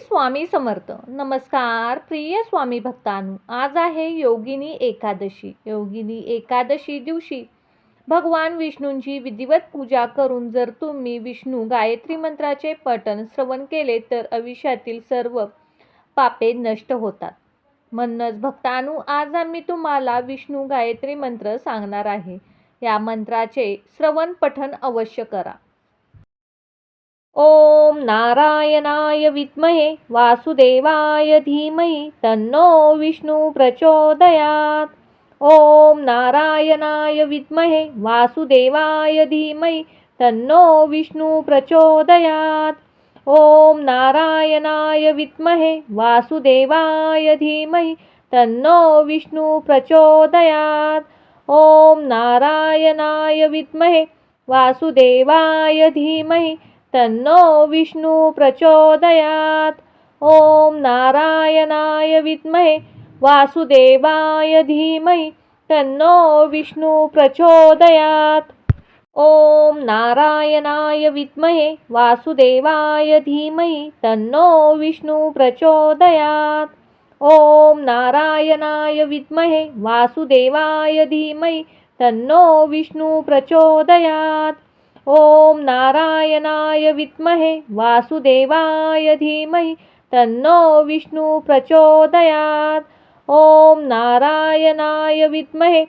स्वामी समर्थ. नमस्कार प्रिय स्वामी भक्तांनो. आज आहे योगिनी एकादशी. योगिनी एकादशी दिवशी भगवान विष्णूंची विधिवत पूजा करून जर तुम्ही विष्णू गायत्री मंत्राचे पठण श्रवण केले तर आयुष्यातील सर्व पापे नष्ट होतात. म्हणूनच भक्तांनो, आज आम्ही तुम्हाला विष्णू गायत्री मंत्र सांगणार आहे. या मंत्राचे श्रवण पठण अवश्य करा. ओम नारायणाय विद्महे वासुदेवाय धीमहि तन्नो विष्णु प्रचोदयात्. ओम नारायणाय विद्महे वासुदेवाय धीमहि तन्नो विष्णु प्रचोदयात्. ओम नारायणाय विद्महे वासुदेवाय धीमहि तन्नो विष्णु प्रचोदयात्. ओम नारायणाय विद्महे वासुदेवाय धीमहि तन्नो विष्णु प्रचोदयात्. ओम नारायणाय विद्महे वासुदेवाय धीमहि तन्नो विष्णु प्रचोदयात्. ओम नारायणाय विद्महे वासुदेवाय धीमहि तन्नो विष्णु प्रचोदयात्. ओम नारायणाय विद्महे वासुदेवाय धीमहि तन्नो विष्णु प्रचोदयात्. ओम नारायणाय विद्महे वासुदेवाय धीमहि तन्नो विष्णु प्रचोदयात्. ओम नारायणाय विद्महे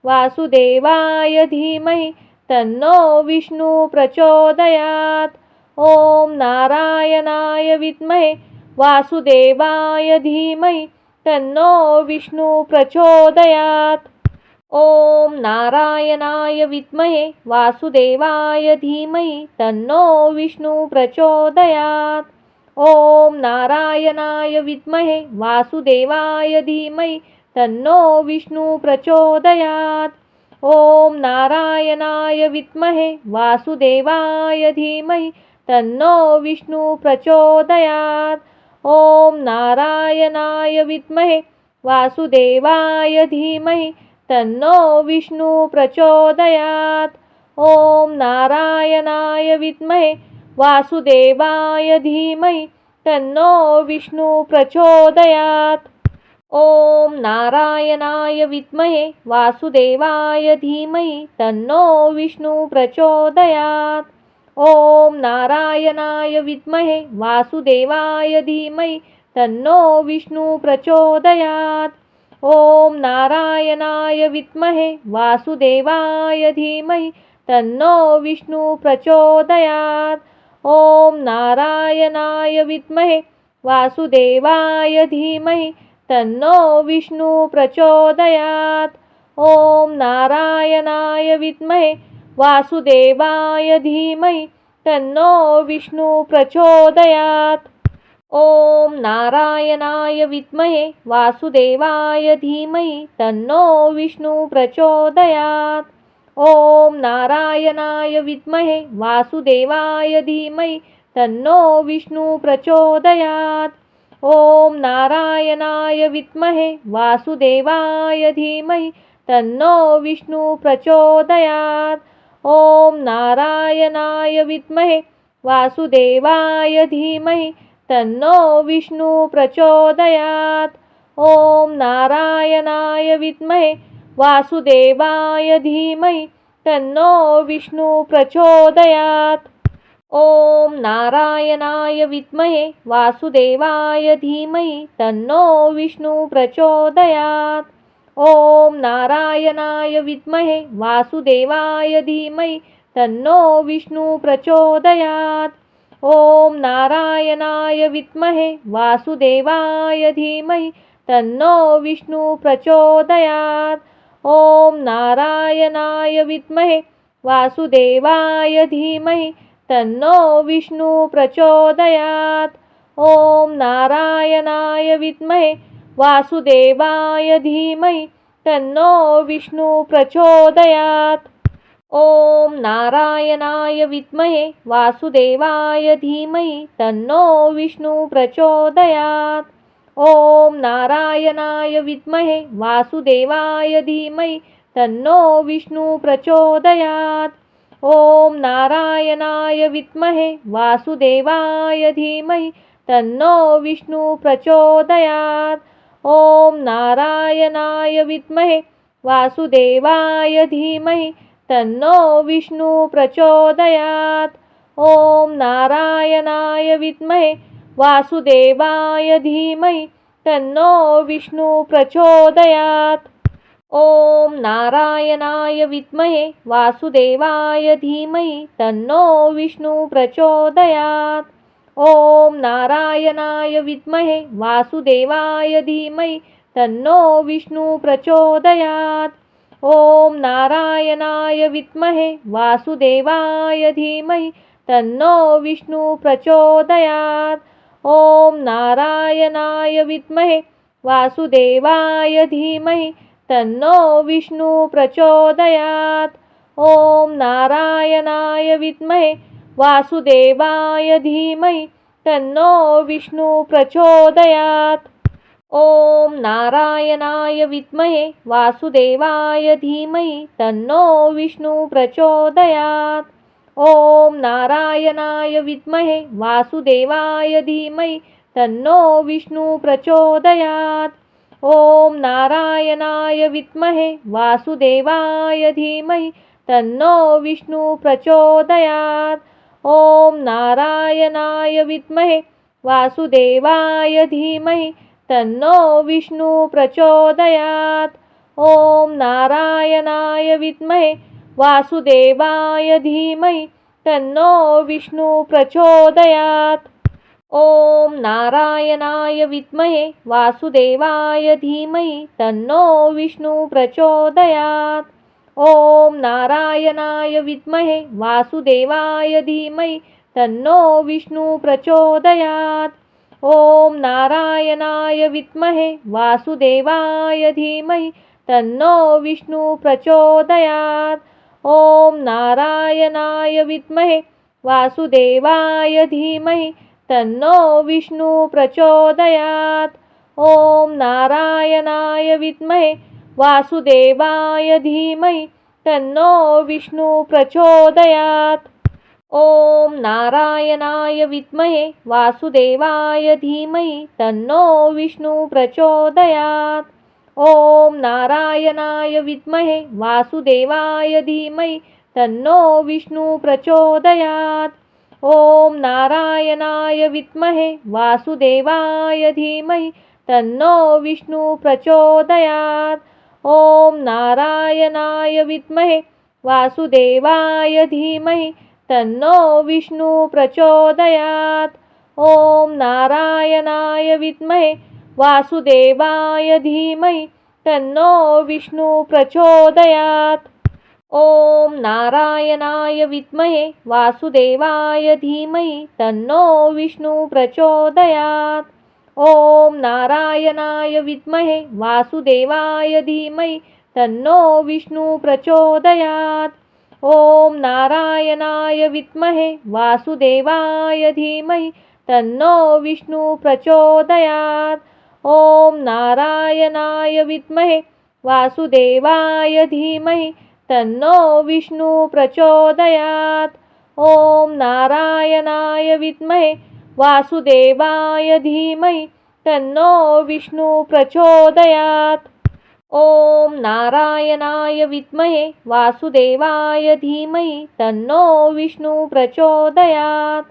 वासुदेवाय धीमहि तन्नो विष्णु प्रचोदयात्. ओम नारायणाय विद्महे वासुदेवाय धीमहि तन्नो विष्णु प्रचोदयात्. ओम नारायणाय विद्महे वासुदेवाय धीमहि तन्नो विष्णु प्रचोदयात्. ओम नारायणाय विद्महे वासुदेवाय धीमहि तन्नो विष्णु प्रचोदयात्. ओम नारायणाय विद्महे वासुदेवाय धीमहि तन्नो विष्णु प्रचोदयात्. ओम नारायणाय विद्महे वासुदेवाय धीमहि तन्नो विष्णु प्रचोदयात्. ओम नारायणाय विद्महे वासुदेवाय धीमहि तन्नो विष्णु प्रचोदयात्. ओम नारायणाय विद्महे वासुदेवाय धीमहि तन्नो विष्णु प्रचोदयात्. ओम नारायणाय विद्महे वासुदेवाय धीमहि तन्नो विष्णु प्रचोदयात्. ओम नारायणाय विद्महे वासुदेवाय धीमहि तन्नो विष्णु प्रचोदयात्. ओम नारायणाय विद्महे वासुदेवाय धीमहि तन्नो विष्णु प्रचोदयात्. ओम नारायणाय विद्महे वासुदेवाय धीमहि तन्नो विष्णु प्रचोदयात्. ओम नारायणाय विद्महे वासुदेवाय धीमहि तन्नो विष्णु प्रचोदयात्. ओम नारायणाय विद्महे वासुदेवाय धीमहि तन्नो विष्णु प्रचोदयात्. ओम नारायणाय विद्महे वासुदेवाय धीमहि तन्नो विष्णु प्रचोदयात्. ओम नारायणाय विद्महे वासुदेवाय धीमहि तन्नो विष्णु प्रचोदयात्. ओम नारायणाय विद्महे वासुदेवाय धीमहि तन्नो विष्णु प्रचोदयात्. ओम नारायणाय विद्महे वासुदेवाय धीमहि तन्नो विष्णु प्रचोदयात्. ओम नारायणाय विद्महे वासुदेवाय धीमहि तन्नो विष्णु प्रचोदयात्. ओम नारायणाय विद्महे वासुदेवाय धीमहि तन्नो विष्णु प्रचोदयात्. ओम नारायणाय विद्महे वासुदेवाय धीमहि तन्नो विष्णु प्रचोदयात्. ओम नारायणाय विद्महे वासुदेवाय धीमहि तन्नो विष्णु प्रचोदयात्. ओम नारायणाय विद्महे वासुदेवाय धीमहि तन्नो विष्णु प्रचोदयात्. ओम नारायणाय विद्महे वासुदेवाय धीमहि तन्नो विष्णु प्रचोदयात्. ओम नारायणाय विद्महे वासुदेवाय धीमहि तन्नो विष्णू प्रचोदयात्. ओम नारायणाय विद्महे वासुदेवाय धीमहि तन्नो विष्णू प्रचोदयात्. ओम नारायणाय विद्महे वासुदेवाय धीमहि तन्नो विष्णू प्रचोदयात्. ओम नारायणाय विद्महे वासुदेवाय धीमहि तन्नो विष्णू प्रचोदयात्. ओम नारायणाय विद्महे वासुदेवाय धीमहि तन्नो विष्णू प्रचोदयात्. ओम नारायणाय विद्महे वासुदेवाय धीमहि तन्नो विष्णू प्रचोदयात्. ओम नारायणाय विद्महे वासुदेवाय धीमहि तन्नो विष्णू प्रचोदयात्. ओम नारायणाय विद्महे वासुदेवाय धीमहि तन्नो विष्णू प्रचोदयात्. ओम नारायणाय विद्महे वासुदेवाय धीमहि तन्नो विष्णू प्रचोदयात्. ओम नारायणाय विद्महे वासुदेवाय धीमहि तन्नो विष्णू प्रचोदयात्. ओम नारायणाय विद्महे वासुदेवाय धीमहि तन्नो विष्णू प्रचोदयात्. ओम नारायणाय विद्महे वासुदेवाय धीमहि तन्नो विष्णू प्रचोदयात्. ओम नारायणाय विद्महे वासुदेवाय धीमहि तन्नो विष्णू प्रचोदयात्. ओम नारायणाय विद्महे वासुदेवाय धीमहि तन्नो विष्णू प्रचोदयात्. ओम नारायणाय विद्महे वासुदेवाय धीमहि तन्नो विष्णू प्रचोदयात्. ओम नारायणाय विद्महे वासुदेवाय धीमहि तन्नो विष्णू प्रचोदयात्. ओम नारायणाय विद्महे वासुदेवाय धीमहि तन्नो विष्णू प्रचोदयात्. ओम नारायणाय विद्महे वासुदेवाय धीमहि तन्नो विष्णू प्रचोदयात्. ओम नारायणाय विद्महे वासुदेवाय धीमहि तन्नो विष्णू प्रचोदयात्. ओम नारायणाय विद्महे वासुदेवाय धीमहि तन्नो विष्णू प्रचोदयात्. ओम नारायणाय विद्महे वासुदेवाय धीमहि तन्नो विष्णू प्रचोदयात्. ओम नारायणाय विद्महे वासुदेवाय धीमहि तन्नो विष्णू प्रचोदयात्. ओम नारायणाय विद्महे वासुदेवाय धीमहि तन्नो विष्णू प्रचोदयात्. ओम नारायणाय विद्महे वासुदेवाय धीमहि तन्नो विष्णू प्रचोदयात्. ओम नारायणाय विद्महे वासुदेवाय धीमहि तन्नो विष्णू प्रचोदयात्. ओम नारायणाय विद्महे वासुदेवाय धीमहि तन्नो विष्णू प्रचोदयात्. ओम नारायणाय विद्महे वासुदेवाय धीमहि तन्नो विष्णू प्रचोदयात्. ओम नारायणाय विद्महे वासुदेवाय धीमहि तन्नो विष्णू प्रचोदयात्. ओम नारायणाय विद्महे वासुदेवाय धीमहि तन्नो विष्णू प्रचोदयात्.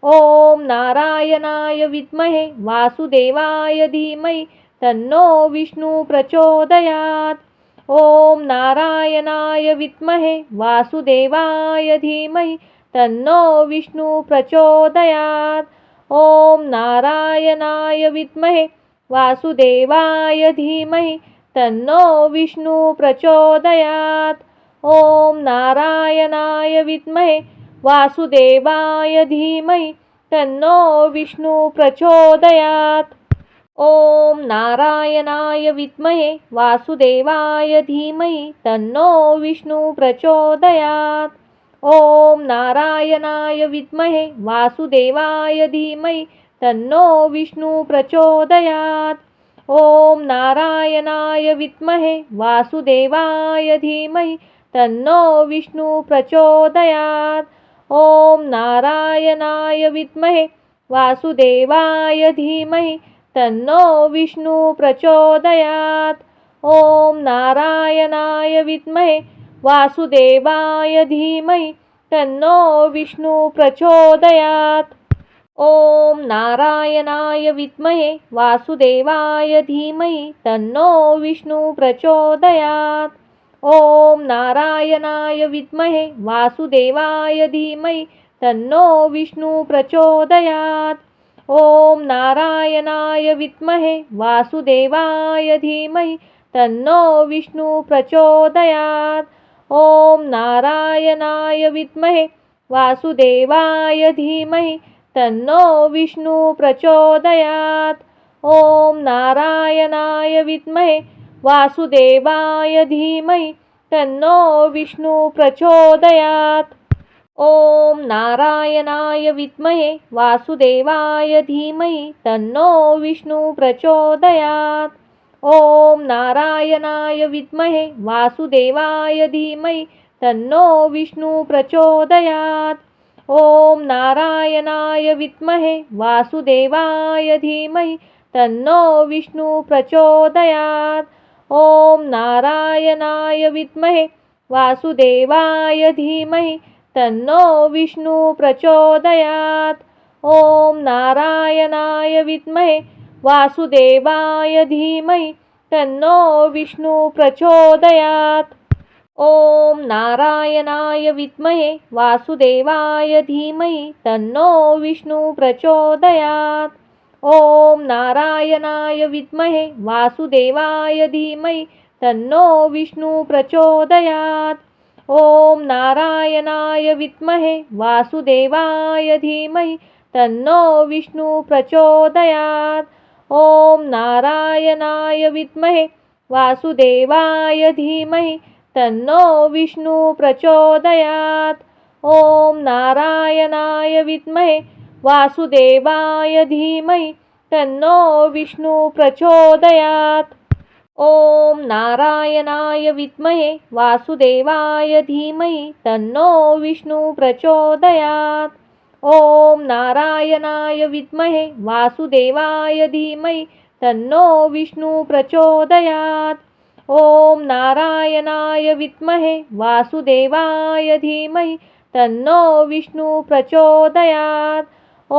ओम नारायणाय विद्महे वासुदेवाय धीमहि तन्नो विष्णू प्रचोदयात्. ओम नारायणाय विद्महे वासुदेवाय धीमहि तन्नो विष्णू प्रचोदयात्. ओम नारायणाय विद्महे वासुदेवाय धीमहि तन्नो विष्णू प्रचोदयात्. ओम नारायणाय विद्महे वासुदेवाय धीमहि तन्नो विष्णू प्रचोदयात्. ओम नारायणाय विद्महे वासुदेवाय धीमहि तन्नो विष्णू प्रचोदयात्. ओम नारायणाय विद्महे वासुदेवाय धीमहि तन्नो विष्णू प्रचोदयात्. ओम नारायणाय विद्महे वासुदेवाय धीमहि तन्नो विष्णू प्रचोदयात्. ओम नारायणाय विद्महे वासुदेवाय धीमहि तन्नो विष्णु प्रचोदयात्। ओम नारायणाय विद्महे वासुदेवाय धीमहि तन्नो विष्णु प्रचोदयात्। ओम नारायणाय विद्महे वासुदेवाय धीमहि तन्नो विष्णु प्रचोदयात्। ओम नारायणाय विद्महे वासुदेवाय धीमहि तन्नो विष्णु प्रचोदयात्। ओम नारायणाय विद्महे वासुदेवाय धीमहि तन्नो विष्णु प्रचोदयात्। ओम नारायणाय विद्महे वासुदेवाय धीमहि तन्नो विष्णु प्रचोदयात्। ओम नारायणाय विद्महे वासुदेवाय धीमहि तन्नो विष्णु प्रचोदयात्। ओम नारायणाय विद्महे वासुदेवाय धीमहि तन्नो विष्णु प्रचोदयात्। ओम नारायणाय विद्महे वासुदेवाय धीमहि तन्नो विष्णु प्रचोदयात्। ओम नारायणाय विद्महे वासुदेवाय धीमहि तन्नो विष्णु प्रचोदयात्। ओम नारायणाय विद्महे वासुदेवाय धीमहि तन्नो विष्णु प्रचोदयात्। ओम नारायणाय विद्महे वासुदेवाय धीमहि तन्नो विष्णु प्रचोदयात्। ओम नारायणाय विद्महे वासुदेवाय धीमहि तन्नो विष्णु प्रचोदयात्। ओम नारायणाय विद्महे वासुदेवाय धीमहि तन्नो विष्णु प्रचोदयात्। ओम नारायणाय विद्महे वासुदेवाय धीमहि तन्नो विष्णु प्रचोदयात्। ओम नारायणाय विद्महे वासुदेवाय धीमहि तन्नो विष्णु प्रचोदयात्। ओम नारायणाय विद्महे वासुदेवाय धीमहि तन्नो विष्णु प्रचोदयात्। ओम नारायणाय विद्महे वासुदेवाय धीमहि तन्नो विष्णु प्रचोदयात्। ओम नारायणाय विद्महे वासुदेवाय धीमहि तन्नो विष्णु प्रचोदयात्। ओम नारायणाय विद्महे वासुदेवाय धीमहि तन्नो विष्णु प्रचोदयात्। ओम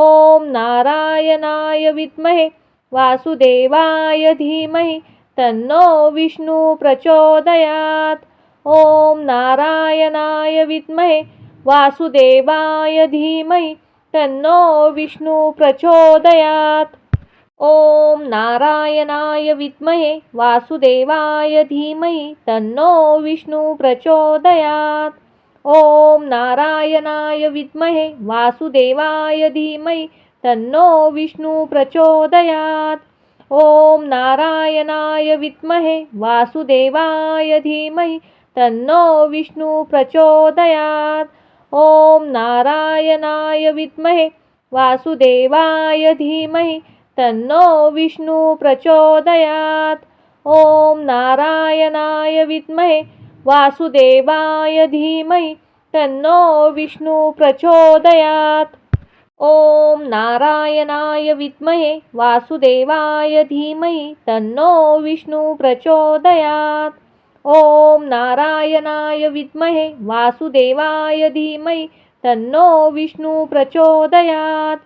नारायणाय विद्महे वासुदेवाय धीमहि तन्नो विष्णु प्रचोदयात्। ओम नारायणाय विद्महे वासुदेवाय धीमहि तन्नो विष्णु प्रचोदयात्। ओम नारायणाय विद्महे वासुदेवाय धीमहि तन्नो विष्णु प्रचोदयात्। ओम नारायणाय विद्महे वासुदेवाय धीमहि तन्नो विष्णु प्रचोदयात्। ओम नारायणाय विद्महे वासुदेवाय धीमहि तन्नो विष्णु प्रचोदयात्। ओम नारायणाय विद्महे वासुदेवाय धीमहि तन्नो विष्णु प्रचोदयात्। ओम नारायणाय विद्महे वासुदेवाय धीमहि तन्नो विष्णु प्रचोदयात्। ओम नारायणाय विद्महे वासुदेवाय धीमहि तन्नो विष्णु प्रचोदयात्। ओम नारायणाय विद्महे वासुदेवाय धीमहि तन्नो विष्णु प्रचोदयात्।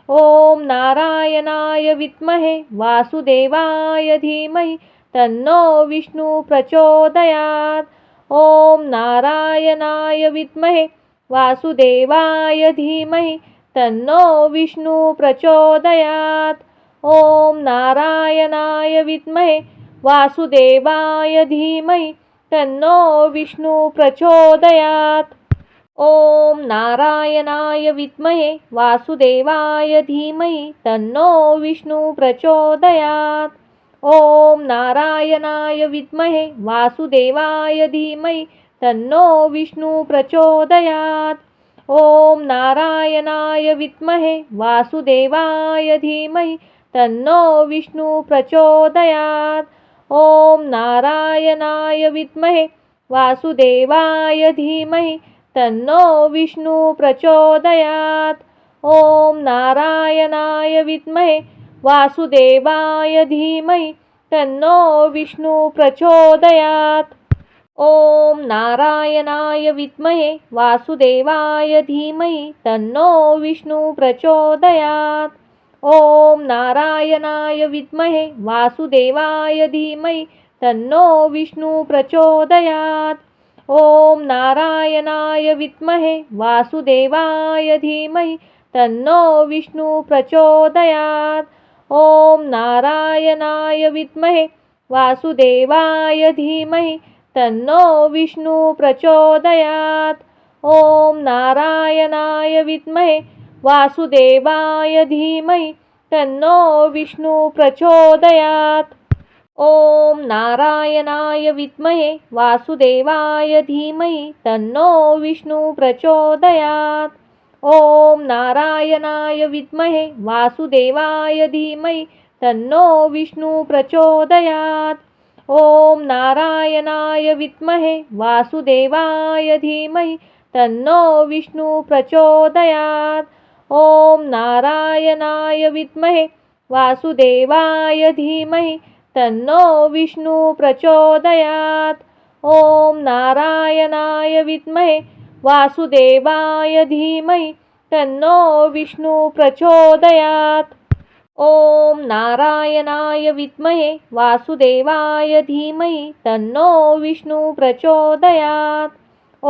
ओम नारायणाय विद्महे वासुदेवाय धीमहि तन्नो विष्णु प्रचोदयात्। ओम नारायणाय विद्महे वासुदेवाय धीमहि तन्नो विष्णु प्रचोदयात्। ओम नारायणाय विद्महे वासुदेवाय धीमहि तन्नो विष्णु प्रचोदयात्। ओम नारायणाय विद्महे वासुदेवाय धीमहि तन्नो विष्णु प्रचोदयात्। ओम नारायणाय विद्महे वासुदेवाय धीमहि तन्नो विष्णु प्रचोदयात्। ओम नारायणाय विद्महे वासुदेवाय धीमहि तन्नो विष्णु प्रचोदयात्। ओम नारायणाय विद्महे वासुदेवाय धीमहि तन्नो विष्णु प्रचोदयात्। ओम नारायणाय विद्महे वासुदेवाय धीमहि तन्नो विष्णु प्रचोदयात्। ओम नारायणाय विद्महे वासुदेवाय धीमहि तन्नो विष्णु प्रचोदयात्। ओम नारायणाय विद्महे वासुदेवाय धीमहि तन्नो विष्णु प्रचोदयात्। ओम नारायणाय विद्महे वासुदेवाय धीमहि तन्नो विष्णु प्रचोदयात्। ओम नारायणाय विद्महे वासुदेवाय धीमहि तन्नो विष्णु प्रचोदयात्। ओम नारायणाय विद्महे वासुदेवाय धीमहि तन्नो विष्णु प्रचोदयात्। ओम नारायणाय विद्महे वासुदेवाय धीमहि तन्नो विष्णु प्रचोदयात्। ओम नारायणाय विद्महे वासुदेवाय धीमहि तन्नो विष्णु प्रचोदयात्। ओम नारायणाय विद्महे वासुदेवाय धीमहि तन्नो विष्णु प्रचोदयात्। ओम नारायणाय विद्महे वासुदेवाय धीमहि तन्नो विष्णु प्रचोदयात्। ओम नारायणाय विद्महे वासुदेवाय धीमहि तन्नो विष्णु प्रचोदयात्। ओम नारायणाय विद्महे वासुदेवाय धीमहि तन्नो विष्णु प्रचोदयात्।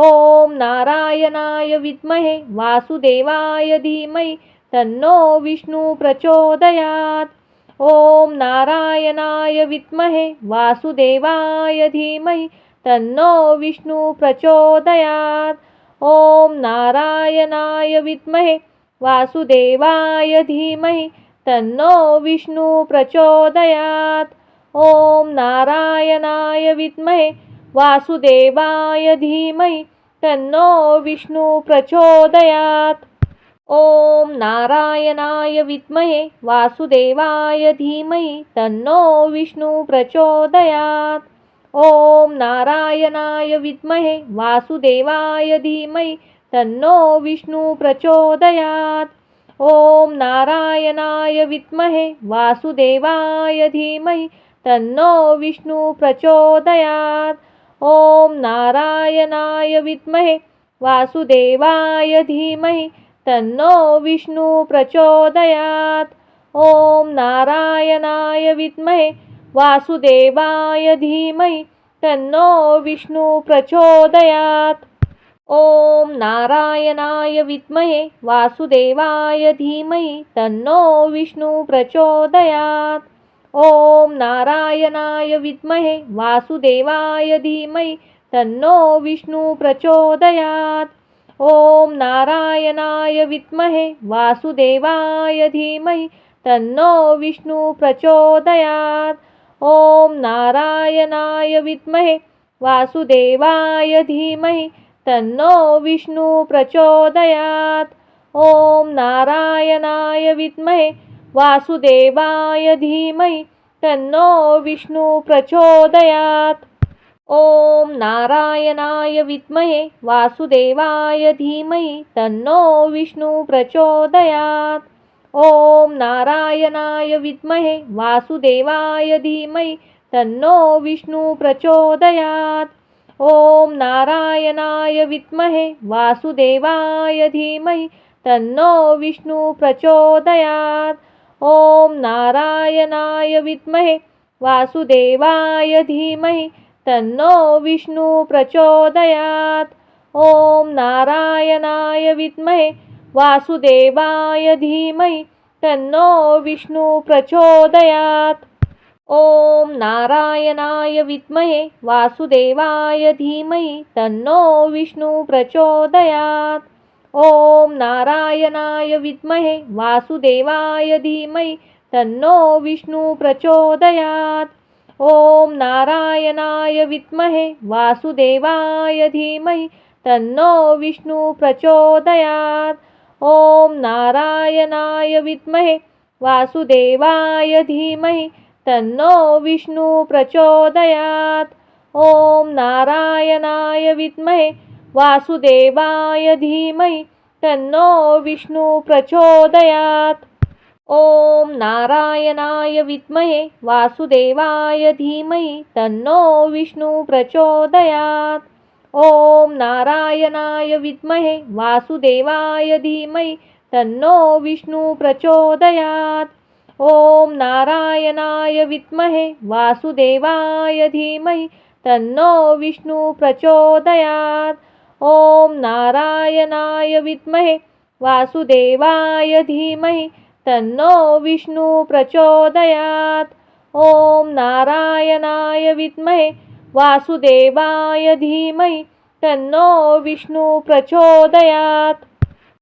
ओम नारायणाय विद्महे वासुदेवाय धीमहि तन्नो विष्णु प्रचोदयात्। ओम नारायणाय विद्महे वासुदेवाय धीमहि तन्नो विष्णु प्रचोदयात्। ओम नारायणाय विद्महे वासुदेवाय धीमहि तन्नो विष्णु प्रचोदयात्। ओम नारायणाय विद्महे वासुदेवाय धीमहि तन्नो विष्णु प्रचोदयात्। ओम नारायणाय विद्महे वासुदेवाय धीमहि तन्नो विष्णु प्रचोदयात्। ओम नारायणाय विद्महे वासुदेवाय धीमहि तन्नो विष्णु प्रचोदयात्। ओम नारायणाय विद्महे वासुदेवाय धीमहि तन्नो विष्णु प्रचोदयात्। ओम नारायणाय विद्महे वासुदेवाय धीमहि तन्नो विष्णु प्रचोदयात्। ओम नारायणाय विद्महे वासुदेवाय धीमहि तन्नो विष्णु प्रचोदयात्। ओम नारायणाय विद्महे वासुदेवाय धीमहि तन्नो विष्णु प्रचोदयात्। ओम नारायणाय विद्महे वासुदेवाय धीमहि तन्नो विष्णु प्रचोदयात्। ओम नारायणाय विद्महे वासुदेवाय धीमहि तन्नो विष्णु प्रचोदयात्। ओम नारायणाय विद्महे वासुदेवाय धीमहि तन्नो विष्णु प्रचोदयात्। ओम नारायणाय विद्महे वासुदेवाय धीमहि तन्नो विष्णु प्रचोदयात्। ओम नारायणाय विद्महे वासुदेवाय धीमहि तन्नो विष्णु प्रचोदयात्। ओम नारायणाय विद्महे वासुदेवाय धीमहि तन्नो विष्णु प्रचोदयात्। ओम नारायणाय विद्महे वासुदेवाय धीमहि तन्नो विष्णु प्रचोदयात्। ओम नारायणाय विद्महे वासुदेवाय धीमहि तन्नो विष्णु प्रचोदयात्। ओम नारायणाय विद्महे वासुदेवाय धीमहि तन्नो विष्णु प्रचोदयात्। ओम नारायणाय विद्महे वासुदेवाय धीमहि तन्नो विष्णु प्रचोदयात्। ओम नारायणाय विद्महे वासुदेवाय धीमहि तन्नो विष्णु प्रचोदयात्। ओम नारायणाय विद्महे वासुदेवाय धीमहि तन्नो विष्णु प्रचोदयात्। ओम नारायणाय विद्महे वासुदेवाय धीमहि तन्नो विष्णु प्रचोदयात्। ओम नारायणाय विद्महे वासुदेवाय धीमहि तन्नो विष्णु प्रचोदयात्। ओम नारायणाय विद्महे वासुदेवाय धीमहि तन्नो विष्णु प्रचोदयात्। ओम नारायणाय विद्महे वासुदेवाय धीमहि तन्नो विष्णु प्रचोदयात्। ओम नारायणाय विद्महे वासुदेवाय धीमहि तन्नो विष्णु प्रचोदयात्। ओम नारायणाय विद्महे वासुदेवाय धीमहि तन्नो विष्णु प्रचोदयात्। ओम नारायणाय विद्महे वासुदेवाय धीमहि तन्नो विष्णु प्रचोदयात्।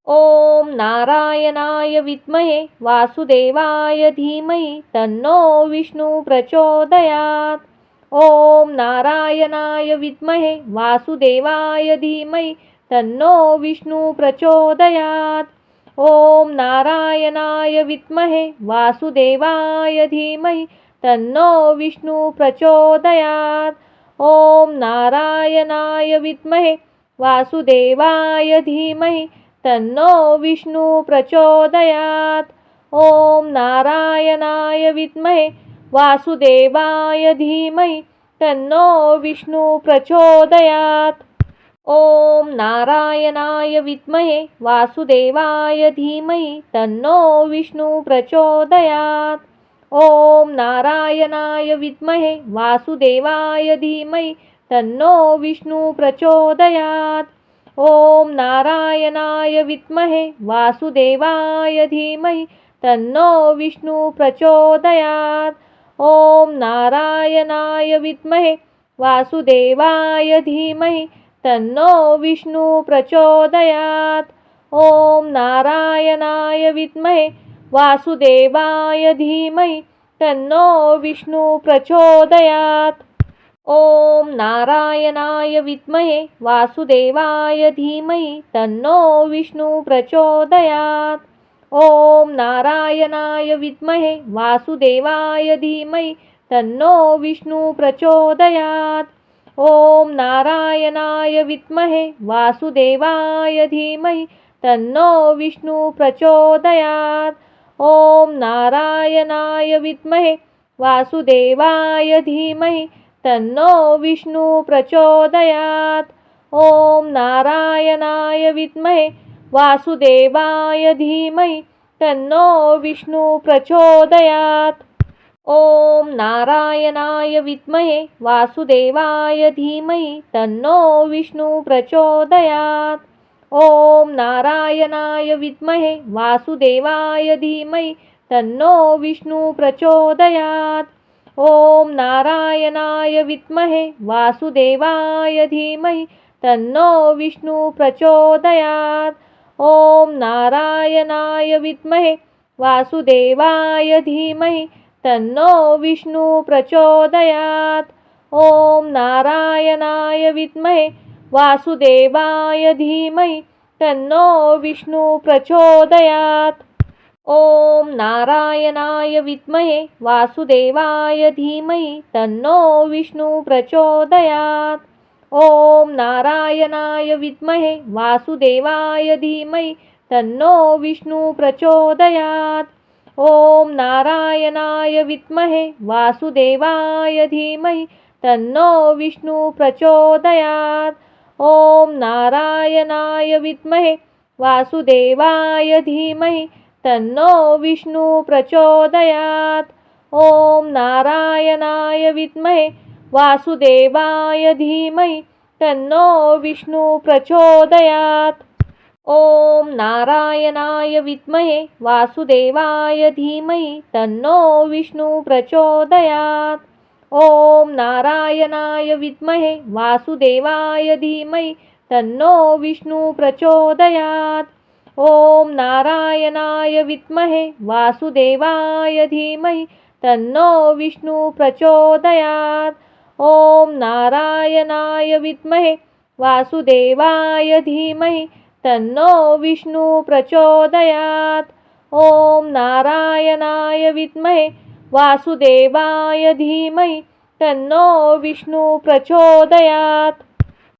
ओम नारायणाय विद्महे वासुदेवाय धीमहि तन्नो विष्णु प्रचोदयात्। ओम नारायणाय विद्महे वासुदेवाय धीमहि तन्नो विष्णु प्रचोदयात्। ओम नारायणाय विद्महे वासुदेवाय धीमहि तन्नो विष्णु प्रचोदयात्। ओम नारायणाय विद्महे वासुदेवाय धीमहि तन्नो विष्णु प्रचोदयात्। ओम नारायणाय विद्महे वासुदेवाय धीमहि तन्नो विष्णु प्रचोदयात्। ओम नारायणाय विद्महे वासुदेवाय धीमहि तन्नो विष्णु प्रचोदयात्। ओम नारायणाय विद्महे वासुदेवाय धीमहि तन्नो विष्णु प्रचोदयात्। ओम नारायणाय विद्महे वासुदेवाय धीमहि तन्नो विष्णु प्रचोदयात्। ओम नारायणाय विद्महे वासुदेवाय धीमहि तन्नो विष्णु प्रचोदयात्। ओम नारायणाय विद्महे वासुदेवाय धीमहि तन्नो विष्णु प्रचोदयात्। ओम नारायणाय विद्महे वासुदेवाय धीमहि तन्नो विष्णु प्रचोदयात्। ओम नारायणाय विद्महे वासुदेवाय धीमहि तन्नो विष्णु प्रचोदयात्। ओम नारायणाय विद्महे वासुदेवाय धीमहि तन्नो विष्णु प्रचोदयात्। ओम नारायणाय विद्महे वासुदेवाय धीमहि तन्नो विष्णु प्रचोदयात्। ओम नारायणाय विद्महे वासुदेवाय धीमहि तन्नो विष्णु प्रचोदयात्। ओम नारायणाय विद्महे वासुदेवाय धीमहि तन्नो विष्णु प्रचोदयात्। ओम नारायणाय विद्महे वासुदेवाय धीमहि तन्नो विष्णु प्रचोदयात्। ओम नारायणाय विद्महे वासुदेवाय धीमहि तन्नो विष्णु प्रचोदयात्। ओम नारायणाय विद्महे वासुदेवाय धीमहि तन्नो विष्णु प्रचोदयात्। ओम नारायणाय विद्महे वासुदेवाय धीमहि तन्नो विष्णु प्रचोदयात्। ओम नारायणाय विद्महे वासुदेवाय धीमहि तन्नो विष्णु प्रचोदयात्। ओम नारायणाय विद्महे वासुदेवाय धीमहि तन्नो विष्णु प्रचोदयात्। ओम नारायणाय विद्महे वासुदेवाय धीमहि तन्नो विष्णु प्रचोदयात्। ओम नारायणाय विद्महे वासुदेवाय धीमहि तन्नो विष्णु प्रचोदयात्। ओम नारायणाय विद्महे वासुदेवाय धीमहि तन्नो विष्णु प्रचोदयात्। ओम नारायणाय विद्महे वासुदेवाय धीमहि तन्नो विष्णु प्रचोदयात्। ओम नारायणाय विद्महे वासुदेवाय धीमहि तन्नो विष्णु प्रचोदयात्। ओम नारायणाय विद्महे वासुदेवाय धीमहि तन्नो विष्णु प्रचोदयात्। ओम नारायणाय विद्महे वासुदेवाय धीमहि तन्नो विष्णु प्रचोदयात्। ओम नारायणाय विद्महे वासुदेवाय धीमहि तन्नो विष्णु प्रचोदयात्।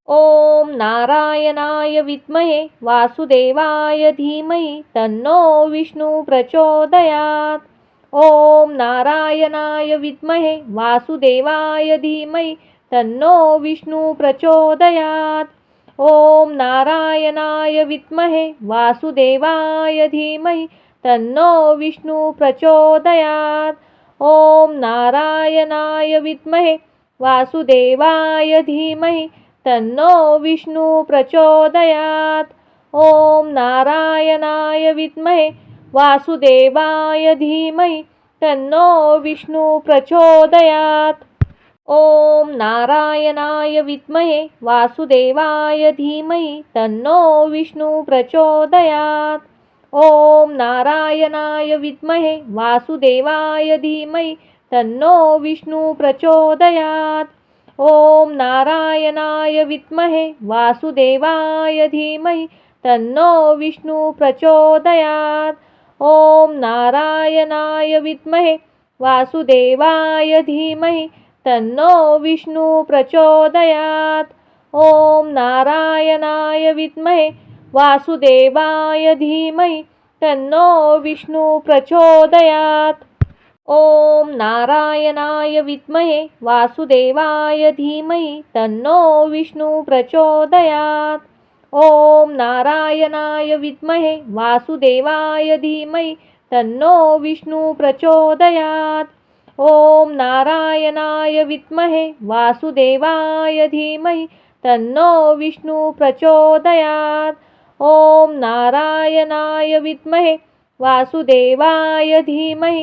ओम नारायणाय विद्महे वासुदेवाय धीमहि तन्नो विष्णु प्रचोदयात्। ओम नारायणाय विद्महे वासुदेवाय धीमहि तन्नो विष्णु प्रचोदयात्। ओम नारायणाय विद्महे वासुदेवाय धीमहि तन्नो विष्णु प्रचोदयात्। ओम नारायणाय विद्महे वासुदेवाय धीमहि तन्नो विष्णु प्रचोदयात्। ओम नारायणाय विद्महे वासुदेवाय धीमहि तन्नो विष्णु प्रचोदयात्। ओम नारायणाय विद्महे वासुदेवाय धीमहि तन्नो विष्णु प्रचोदयात्। ओम नारायणाय विद्महे वासुदेवाय धीमहि तन्नो विष्णु प्रचोदयात्। ओम नारायणाय विद्महे वासुदेवाय धीमहि तन्नो विष्णु प्रचोदयात्। ओम नारायणाय विद्महे वासुदेवाय धीमहि तन्नो विष्णु प्रचोदयात्। ओम नारायणाय विद्महे वासुदेवाय धीमहि तन्नो विष्णु प्रचोदयात्। ओम नारायणाय विद्महे वासुदेवाय धीमहि तन्नो विष्णु प्रचोदयात्। ओम नारायणाय विद्महे वासुदेवाय धीमहि तन्नो विष्णु प्रचोदयात्। ओम नारायणाय विद्महे वासुदेवाय धीमहि तन्नो विष्णु प्रचोदयात्। ओम नारायणाय विद्महे वासुदेवाय धीमहि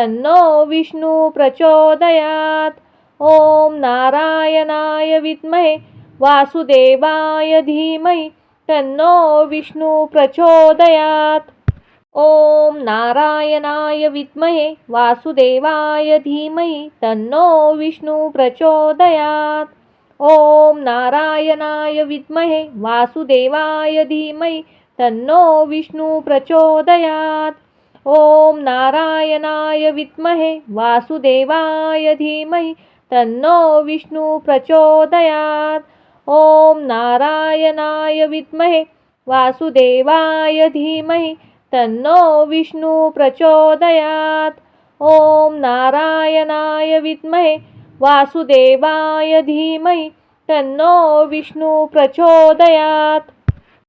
तन्नो विष्णु प्रचोदयात्। ओम नारायणाय विद्महे वासुदेवाय धीमहि तन्नो विष्णु प्रचोदयात्। ओम नारायणाय विद्महे वासुदेवाय धीमहि तन्नो विष्णु प्रचोदयात्। ओम नारायणाय विद्महे वासुदेवाय धीमहि तन्नो विष्णु प्रचोदयात्। ओम नारायणाय विद्महे वासुदेवाय धीमहि तन्नो विष्णु प्रचोदयात्। ओम नारायणाय विद्महे वासुदेवाय धीमहि तन्नो विष्णु प्रचोदयात्। ओम नारायणाय विद्महे वासुदेवाय धीमहि तन्नो विष्णु प्रचोदयात्।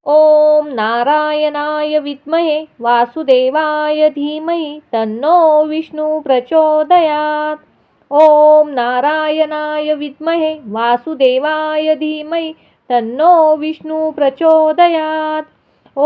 ओम नारायणाय विद्महे वासुदेवाय धीमहि तन्नो विष्णु प्रचोदयात्। ओम नारायणाय विद्महे वासुदेवाय धीमहि तन्नो विष्णु प्रचोदयात्।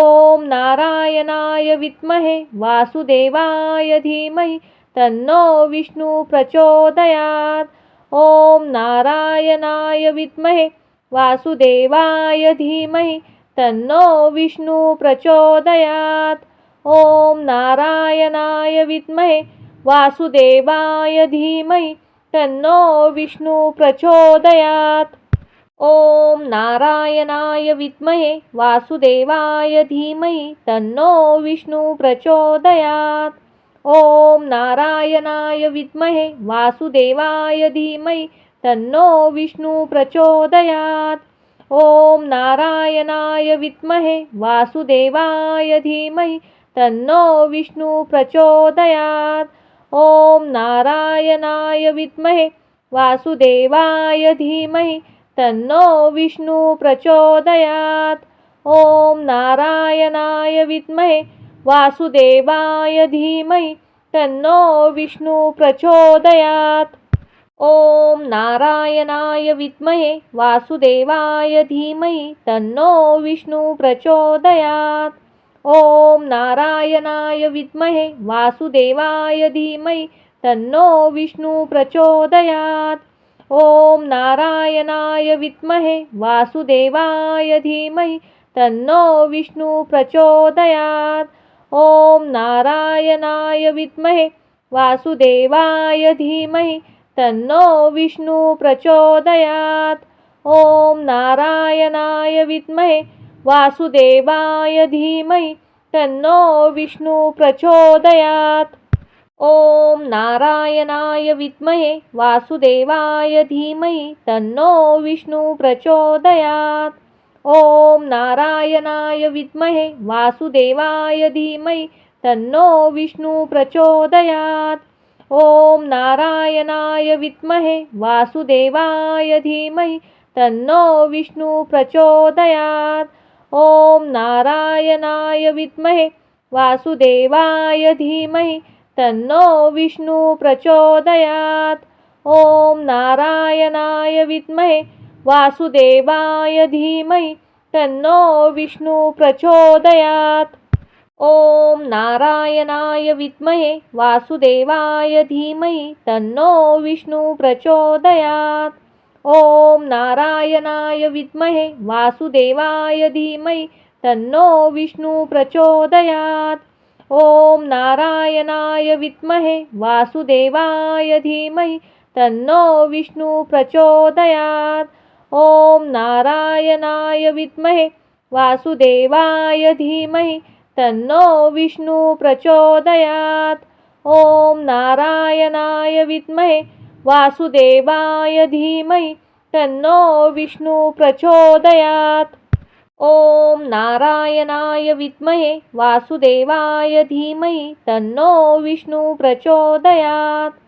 ओम नारायणाय विद्महे वासुदेवाय धीमहि तन्नो विष्णु प्रचोदयात्। ओम नारायणाय विद्महे वासुदेवाय धीमहि तन्नो विष्णु प्रचोदयात्। ओम नारायणाय विद्महे वासुदेवाय धीमहि तन्नो विष्णु प्रचोदयात्। ओम नारायणाय विद्महे वासुदेवाय धीमहि तन्नो विष्णु प्रचोदयात्। ओम नारायणाय विद्महे वासुदेवाय धीमहि तन्नो विष्णु प्रचोदयात्। ओम नारायणाय विद्महे वासुदेवाय धीमहि तन्नो विष्णु प्रचोदयात्। ओम नारायणाय विद्महे वासुदेवाय धीमहि तन्नो विष्णु प्रचोदयात्। ओम नारायणाय विद्महे वासुदेवाय धीमहि तन्नो विष्णु प्रचोदयात्। ओम नारायणाय विद्महे वासुदेवाय धीमहि तन्नो विष्णु प्रचोदयात्। ओम नारायणाय विद्महे वासुदेवाय धीमहि तन्नो विष्णु प्रचोदयात्। ओम नारायणाय विद्महे वासुदेवाय धीमहि तन्नो विष्णु प्रचोदयात्। ओम नारायणाय विद्महे वासुदेवाय धीमहि तन्नो विष्णु प्रचोदयात्। ओम नारायणाय विद्महे वासुदेवाय धीमहि तन्नो विष्णु प्रचोदयात्। ओम नारायणाय विद्महे वासुदेवाय धीमहि तन्नो विष्णु प्रचोदयात्। ओम नारायणाय विद्महे वासुदेवाय धीमहि तन्नो विष्णु प्रचोदयात्। ओम नारायणाय विद्महे वासुदेवाय धीमहि तन्नो विष्णु प्रचोदयात्। ओम नारायणाय विद्महे वासुदेवाय धीमहि तन्नो विष्णु प्रचोदयात्। ओम नारायणाय विद्महे वासुदेवाय धीमहि तन्नो विष्णु प्रचोदयात्। ओम नारायणाय विद्महे वासुदेवाय धीमहि तन्नो विष्णु प्रचोदयात्। ओम नारायणाय विद्महे वासुदेवाय धीमहि तन्नो विष्णु प्रचोदयात्। ओम नारायणाय विद्महे वासुदेवाय धीमहि तन्नो विष्णु प्रचोदयात्। ओम नारायणाय विद्महे वासुदेवाय धीमहि तन्नो विष्णु प्रचोदयात्। ओम नारायणाय विद्महे वासुदेवाय धीमहि तन्नो विष्णु प्रचोदयात्। ओम नारायणाय विद्महे वासुदेवाय धीमहि तन्नो विष्णु प्रचोदयात्।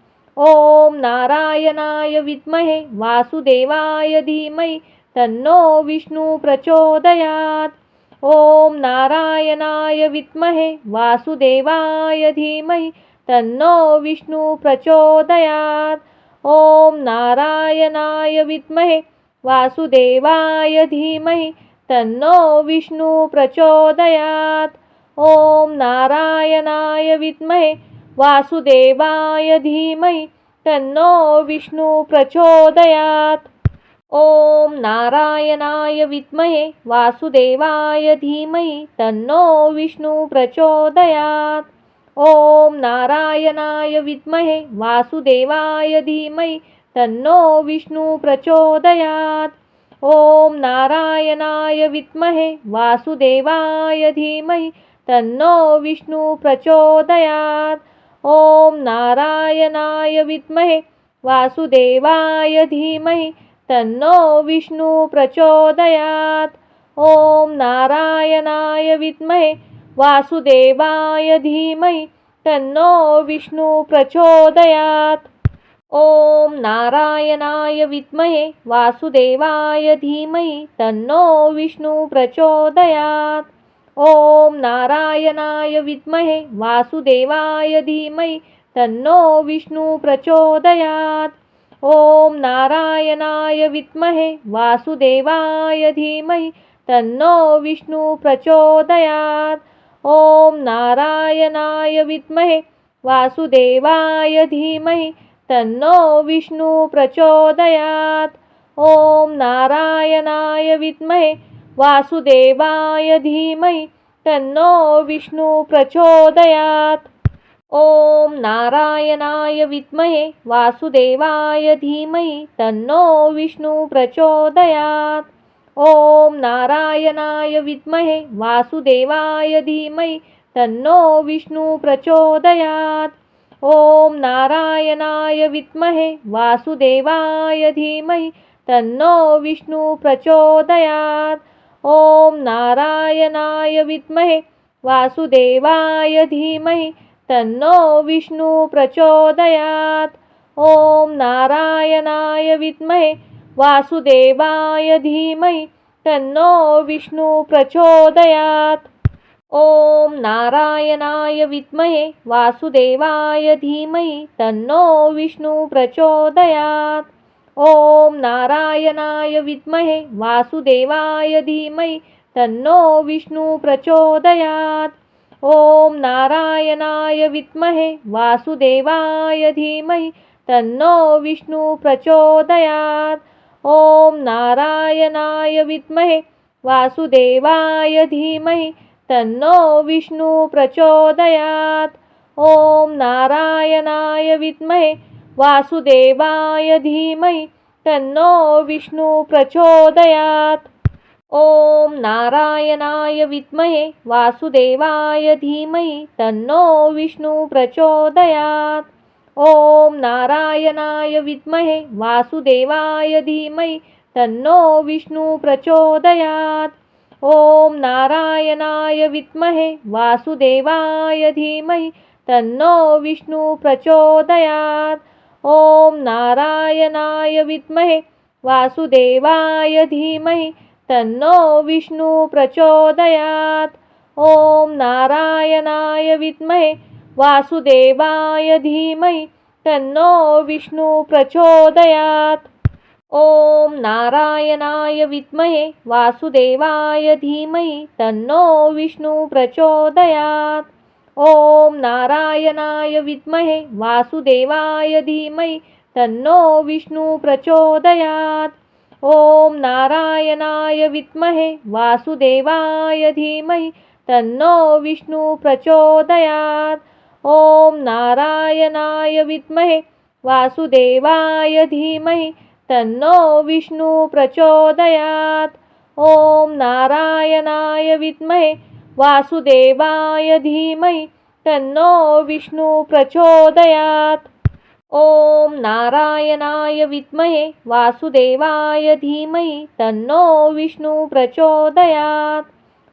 ओम नारायणाय विद्महे वासुदेवाय धीमहि तन्नो विष्णु प्रचोदयात्। ओम नारायणाय विद्महे वासुदेवाय धीमहि तन्नो विष्णु प्रचोदयात्। ओम नारायणाय विद्महे वासुदेवाय धीमहि तन्नो विष्णु प्रचोदयात्। ओम नारायणाय विद्महे वासुदेवाय धीमहि तन्नो विष्णु प्रचोदयात्। ओम नारायणाय विद्महे वासुदेवाय धीमहि तन्नो विष्णु प्रचोदयात्। ओम नारायणाय विद्महे वासुदेवाय धीमहि तन्नो विष्णु प्रचोदयात्। ओम नारायणाय विद्महे वासुदेवाय धीमहि तन्नो विष्णु प्रचोदयात्। ओम नारायणाय विद्महे वासुदेवाय धीमहि तन्नो विष्णु प्रचोदयात्। ओम नारायणाय विद्महे वासुदेवाय धीमहि तन्नो विष्णु प्रचोदयात्। ओम नारायणाय विद्महे वासुदेवाय धीमहि तन्नो विष्णु प्रचोदयात्। ओम नारायणाय विद्महे वासुदेवाय धीमहि तन्नो विष्णु प्रचोदयात्। ओम नारायणाय विद्महे वासुदेवाय धीमहि तन्नो विष्णु प्रचोदयात्। ओम नारायणाय विद्महे वासुदेवाय धीमहि तन्नो विष्णु प्रचोदयात्। ओम नारायणाय विद्महे वासुदेवाय धीमहि तन्नो विष्णु प्रचोदयात्। ओम नारायणाय विद्महे वासुदेवाय धीमहि तन्नो विष्णु प्रचोदयात्। ओम नारायणाय विद्महे वासुदेवाय धीमहि तन्नो विष्णु प्रचोदयात्। ओम नारायणाय विद्महे वासुदेवाय धीमहि तन्नो विष्णु प्रचोदयात्। ओम नारायणाय विद्महे वासुदेवाय धीमहि तन्नो विष्णु प्रचोदयात्। ओम नारायणाय विद्महे वासुदेवाय धीमहि तन्नो विष्णु प्रचोदयात्। ओम नारायणाय विद्महे वासुदेवाय धीमहि तन्नो विष्णु प्रचोदयात्। ओम नारायणाय विद्महे वासुदेवाय धीमहि तन्नो विष्णु प्रचोदयात्। ओम नारायणाय विद्महे वासुदेवाय धीमहि तन्नो विष्णु प्रचोदयात्। ओम नारायणाय विद्महे वासुदेवाय धीमहि तन्नो विष्णु प्रचोदयात्। ओम नारायणाय विद्महे वासुदेवाय धीमहि तन्नो विष्णु प्रचोदयात्। ओम नारायणाय विद्महे वासुदेवाय धीमहि तन्नो विष्णु प्रचोदयात्. ओम नारायणाय विद्महे वासुदेवाय धीमहि तन्नो विष्णु प्रचोदयात्. ओम नारायणाय विद्महे वासुदेवाय धीमहि तन्नो विष्णु प्रचोदयात्. ओम नारायणाय विद्महे वासुदेवाय धीमहि तन्नो विष्णु प्रचोदयात्. ओम नारायणाय विद्महे वासुदेवाय धीमहि तन्नो विष्णु प्रचोदयात्. ओम नारायणाय विद्महे वासुदेवाय धीमहि तन्नो विष्णु प्रचोदयात्. ओम नारायणाय विद्महे वासुदेवाय धीमहि तन्नो विष्णु प्रचोदयात्. ओम नारायणाय विद्महे वासुदेवाय धीमहि तन्नो विष्णु प्रचोदयात्. ओम नारायणाय विद्महे वासुदेवाय धीमहि तन्नो विष्णु प्रचोदयात्. ओम नारायणाय विद्महे वासुदेवाय धीमहि तन्नो विष्णु प्रचोदयात्. ओम नारायणाय विद्महे वासुदेवाय धीमहि तन्नो विष्णु प्रचोदयात्.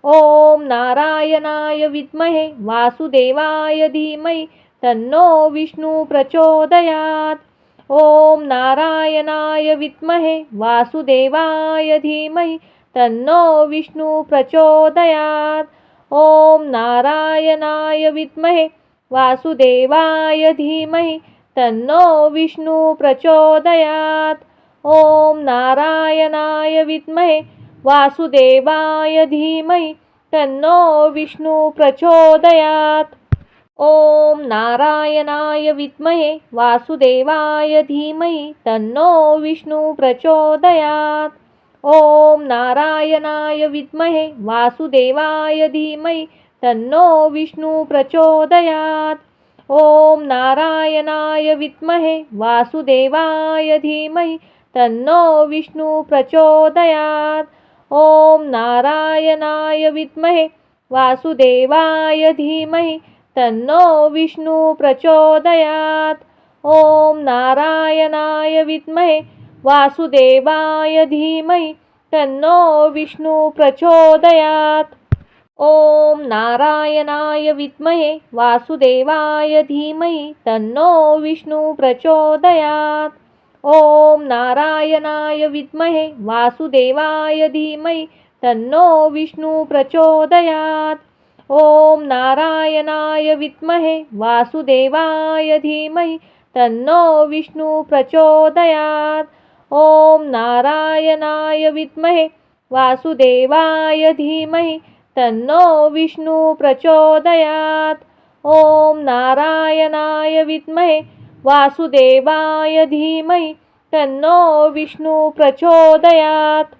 ओम नारायणाय विद्महे वासुदेवाय धीमहि तन्नो विष्णु प्रचोदयात्. ओम नारायणाय विद्महे वासुदेवाय धीमहि तन्नो विष्णु प्रचोदयात्. ओम नारायणाय विद्महे वासुदेवाय धीमहि तन्नो विष्णु प्रचोदयात्. ओम नारायणाय विद्महे वासुदेवाय धीमहि तन्नो विष्णु प्रचोदयात्. ओम नारायणाय विद्महे वासुदेवाय धीमहि तन्नो विष्णु प्रचोदयात्. ओम नारायणाय विद्महे वासुदेवाय धीमहि तन्नो विष्णु प्रचोदयात्. ओम नारायणाय विद्महे वासुदेवाय धीमहि तन्नो विष्णु प्रचोदयात्. ओम नारायणाय विद्महे वासुदेवाय धीमहि तन्नो विष्णु प्रचोदयात्. ओम नारायणाय विद्महे वासुदेवाय धीमहि तन्नो विष्णु प्रचोदयात्. ओम नारायणाय विद्महे वासुदेवाय धीमहि तन्नो विष्णु प्रचोदयात्. ओम नारायणाय विद्महे वासुदेवाय धीमहि तन्नो विष्णु प्रचोदयात्. ओम नारायणाय विद्महे वासुदेवाय धीमहि तन्नो विष्णु प्रचोदयात्. ओम नारायणाय विद्महे वासुदेवाय धीमहि तन्नो विष्णु प्रचोदयात्. ओम नारायणाय विद्महे वासुदेवाय धीमहि तन्नो विष्णु प्रचोदयात्.